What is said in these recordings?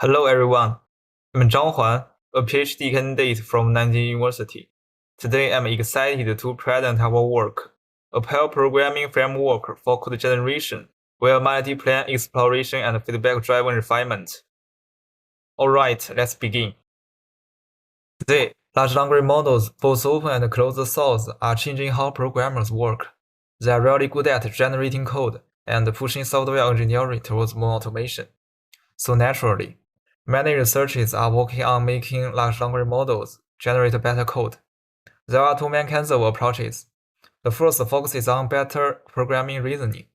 Hello everyone, I'm Zhang Huan, a PhD candidate from Nanjing University. Today I'm excited to present our work, a pair programming framework for code generation via multi-plane exploration and feedback-driven refinement. Alright, let's begin. Today, large language models, both open and closed source, are changing how programmers work. They are really good at generating code and pushing software engineering towards more automation. So naturally, many researchers are working on making large language models generate better code. There are two main kinds of approaches. The first focuses on better programming reasoning.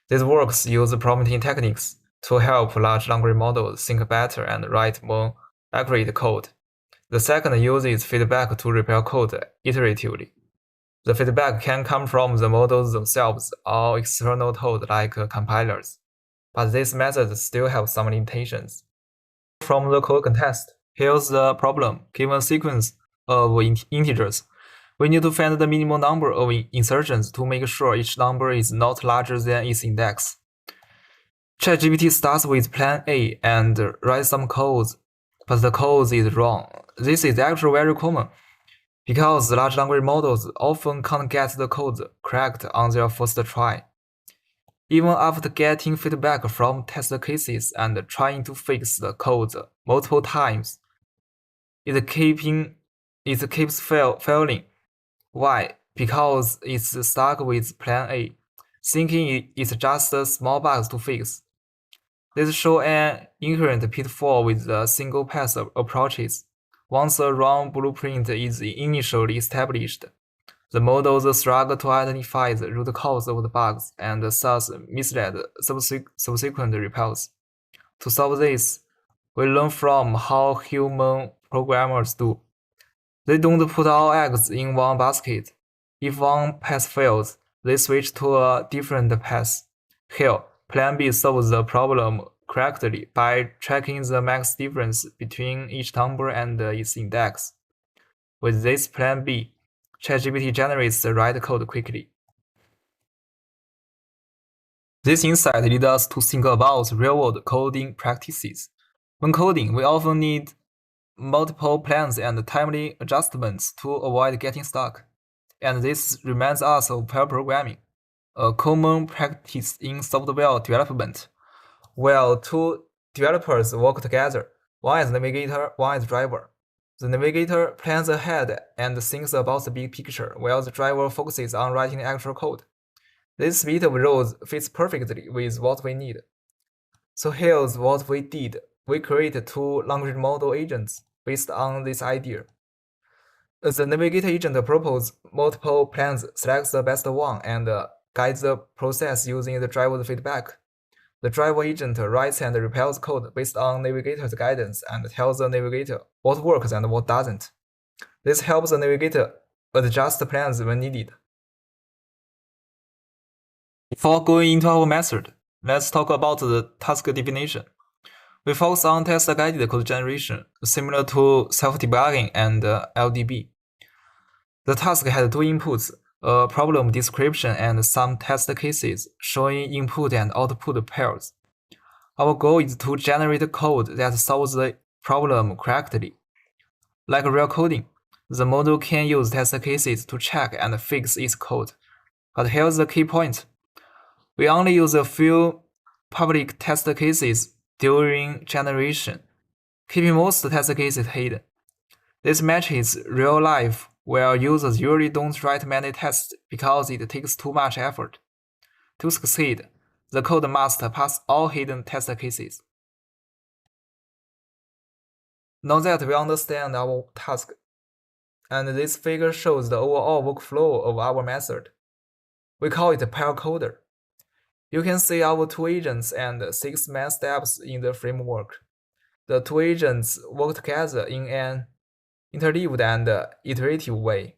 These works use prompting techniques to help large language models think better and write more accurate code. The second uses feedback to repair code iteratively. The feedback can come from the models themselves or external tools like compilers, but these methods still have some limitations. From the code context, here's the problem. Given a sequence of integers, we need to find the minimum number of insertions to make sure each number is not larger than its index. ChatGPT starts with plan A and writes some code, but the code is wrong. This is actually very common, because large language models often can't get the code correct on their first try. Even after getting feedback from test cases and trying to fix the code multiple times, it keeps failing. Why? Because it's stuck with plan A, thinking it's just small bugs to fix. This shows an inherent pitfall with the single pass approaches. Once a wrong blueprint is initially established, the models struggle to identify the root cause of the bugs and thus mislead subsequent repairs. To solve this, we learn from how human programmers do. They don't put all eggs in one basket. If one pass fails, they switch to a different path. Here, Plan B solves the problem correctly by tracking the max difference between each number and its index. With this Plan B, ChatGPT generates the right code quickly. This insight leads us to think about real-world coding practices. When coding, we often need multiple plans and timely adjustments to avoid getting stuck. And this reminds us of pair programming, a common practice in software development, where two developers work together, one is navigator, one is driver. The navigator plans ahead and thinks about the big picture, while the driver focuses on writing the actual code. This split of roles fits perfectly with what we need. So here's what we did. We created two language model agents based on this idea. The navigator agent proposes multiple plans, selects the best one, and guides the process using the driver's feedback. The driver agent writes and repairs code based on navigator's guidance and tells the navigator what works and what doesn't. This helps the navigator adjust plans when needed. Before going into our method, let's talk about the task definition. We focus on test-guided code generation, similar to self-debugging and LDB. The task had two inputs, a problem description and some test cases showing input and output pairs. Our goal is to generate code that solves the problem correctly. Like real coding, the model can use test cases to check and fix its code. But here's the key point. We only use a few public test cases during generation, keeping most test cases hidden. This matches real life, where users usually don't write many tests because it takes too much effort. To succeed, the code must pass all hidden test cases. Now that we understand our task, and this figure shows the overall workflow of our method, we call it PairCoder. You can see our two agents and 6 main steps in the framework. The two agents work together in an interleaved and iterative way.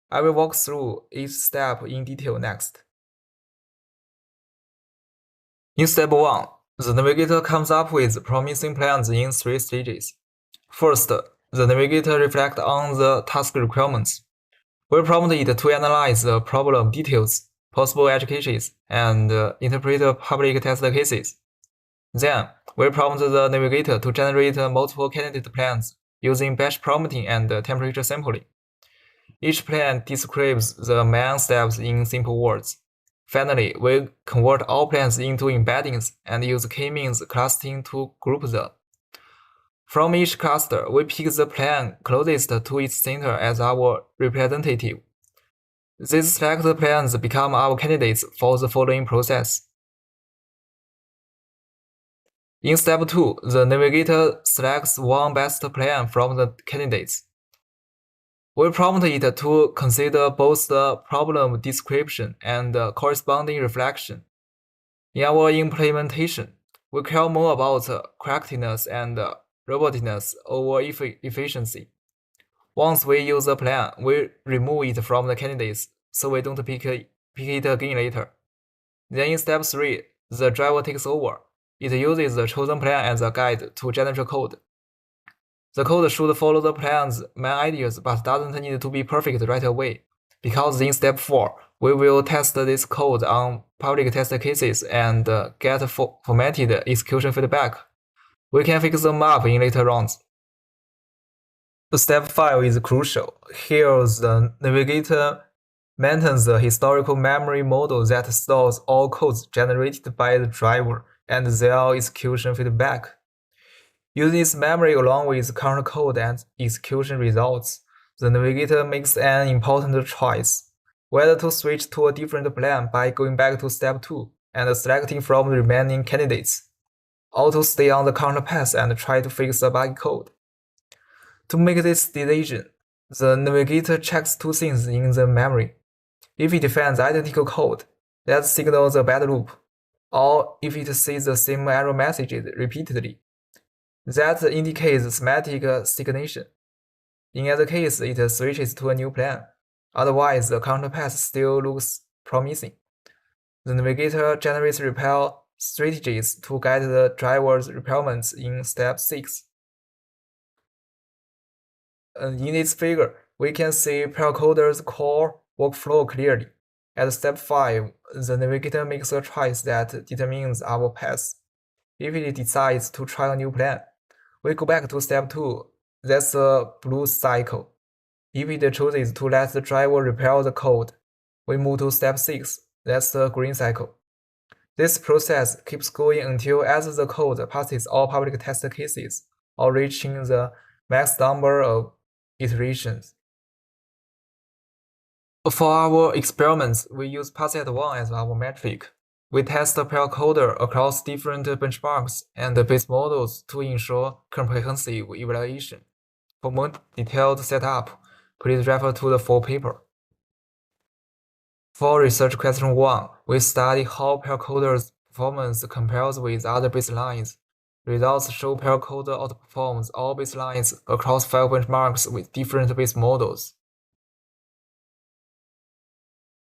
I will walk through each step in detail next. In step 1, the navigator comes up with promising plans in 3 stages. First, the navigator reflects on the task requirements. We prompt it to analyze the problem details, possible edge cases, and interpret public test cases. Then, we prompt the navigator to generate multiple candidate plans using batch prompting and temperature sampling. Each plan describes the main steps in simple words. Finally, we convert all plans into embeddings and use k-means clustering to group them. From each cluster, we pick the plan closest to its center as our representative. These selected plans become our candidates for the following process. In step 2, the navigator selects one best plan from the candidates. We prompt it to consider both the problem description and the corresponding reflection. In our implementation, we care more about correctness and robustness over efficiency. Once we use a plan, we remove it from the candidates so we don't pick it again later. Then in step 3, the driver takes over. It uses the chosen plan as a guide to generate code. The code should follow the plan's main ideas but doesn't need to be perfect right away, because in step 4, we will test this code on public test cases and get formatted execution feedback. We can fix them up in later rounds. Step 5 is crucial. Here, the navigator maintains the historical memory model that stores all codes generated by the driver and their execution feedback. Using its memory along with current code and execution results, the navigator makes an important choice, whether to switch to a different plan by going back to step 2 and selecting from the remaining candidates, or to stay on the current path and try to fix the buggy code. To make this decision, the navigator checks two things in the memory. If it finds identical code, that signals a bad loop, or if it sees the same error messages repeatedly, that indicates semantic stagnation. In either case, it switches to a new plan. Otherwise, the current path still looks promising. The navigator generates repair strategies to guide the driver's repairments in step 6. In this figure, we can see PairCoder's core workflow clearly. At step 5, the navigator makes a choice that determines our path. If it decides to try a new plan, we go back to step 2, that's a blue cycle. If it chooses to let the driver repair the code, we move to step 6, that's the green cycle. This process keeps going until either the code passes all public test cases or reaching the max number of iterations. For our experiments, we use PassEt1 as our metric. We test the PairCoder across different benchmarks and base models to ensure comprehensive evaluation. For more detailed setup, please refer to the full paper. For research question 1, we study how PairCoder's performance compares with other baselines. Results show PairCoder outperforms all baselines across 5 benchmarks with different base models.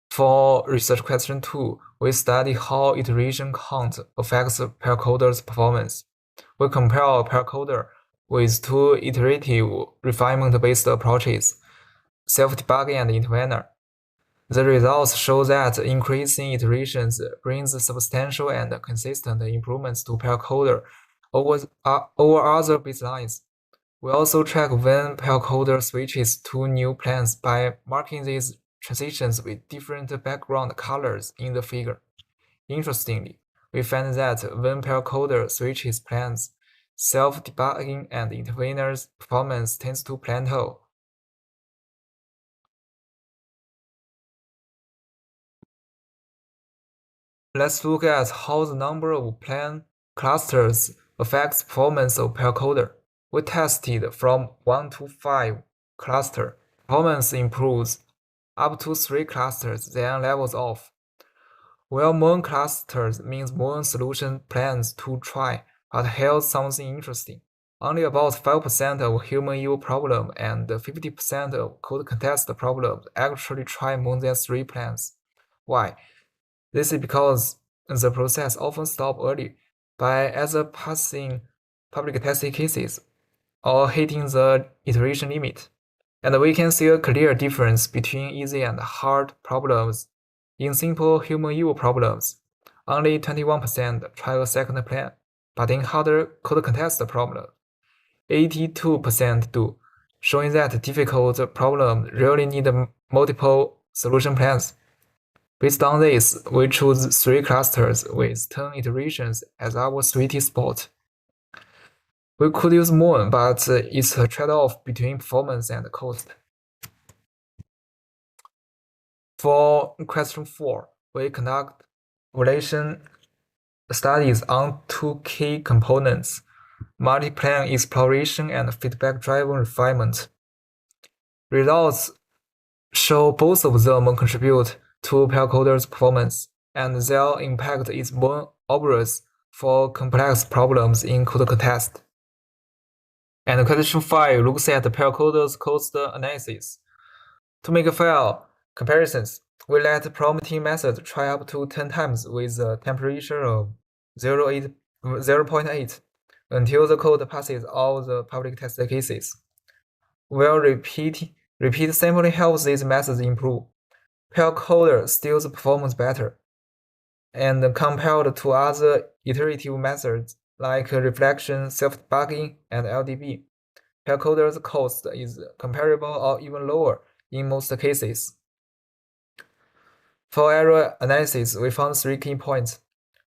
For research question 2, we study how iteration count affects PairCoder's performance. We compare PairCoder with 2 iterative refinement-based approaches, self-debugging and intervenor. The results show that increasing iterations brings substantial and consistent improvements to PairCoder over other baselines. We also track when PairCoder switches to new plans by marking these transitions with different background colors in the figure. Interestingly, we find that when PairCoder switches plans, self-debugging and intervenor's performance tends to plateau. Let's look at how the number of plan clusters affects performance of PairCoder. We tested from 1 to 5 cluster. Performance improves. Up to 3 clusters, then levels off. While more clusters means more solution plans to try, but here's something interesting. Only about 5% of human evil problem and 50% of code contest problems actually try more than 3 plans. Why? This is because the process often stops early by either passing public testing cases or hitting the iteration limit. And we can see a clear difference between easy and hard problems. In simple human evil problems, only 21% try a second plan, but in harder code context problem, 82% do, showing that difficult problems really need multiple solution plans. Based on this, we choose 3 clusters with 10 iterations as our sweet spot. We could use more, but it's a trade-off between performance and cost. For question 4, we conduct relation studies on 2 key components: multi-plane exploration and feedback-driven refinement. Results show both of them contribute to PairCoder's performance, and their impact is more obvious for complex problems in code context. And question 5 looks at PairCoder's cost analysis. To make fair comparisons, we let prompting method try up to 10 times with a temperature of 0.8 until the code passes all the public test cases. While repeat sampling helps these methods improve, PairCoder still performs better. And compared to other iterative methods like reflection, self-debugging, and LDB, PairCoder's cost is comparable or even lower in most cases. For error analysis, we found 3 key points.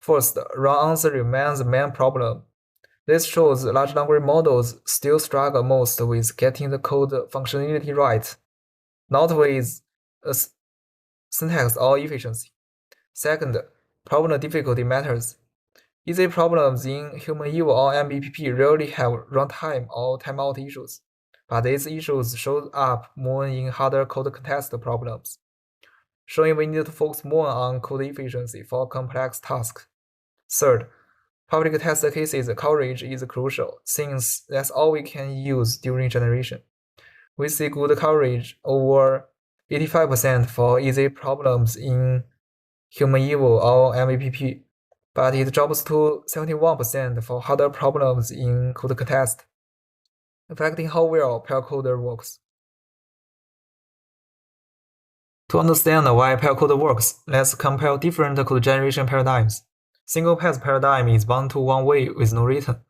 First, wrong answer remains the main problem. This shows large language models still struggle most with getting the code functionality right, not with syntax or efficiency. Second, problem difficulty matters. Easy problems in human-evil or MBPP rarely have runtime or timeout issues, but these issues show up more in harder code context problems, showing we need to focus more on code efficiency for complex tasks. Third, public test cases coverage is crucial, since that's all we can use during generation. We see good coverage over 85% for easy problems in human-evil or MVPP, but it drops to 71% for harder problems in code context, affecting how well PairCoder works. To understand why PairCoder works, let's compare different code generation paradigms. Single-pass paradigm is one-to-one way with no return,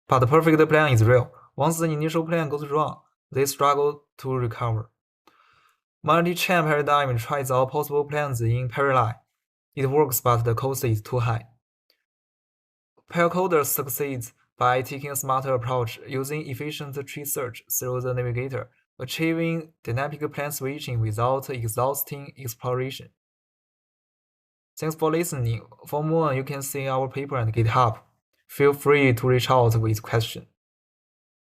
but the perfect plan is real. Once the initial plan goes wrong, they struggle to recover. Multi-chain paradigm tries all possible plans in parallel. It works, but the cost is too high. PairCoder succeeds by taking a smarter approach, using efficient tree search through the navigator, achieving dynamic plan switching without exhausting exploration. Thanks for listening. For more, you can see our paper on GitHub. Feel free to reach out with questions.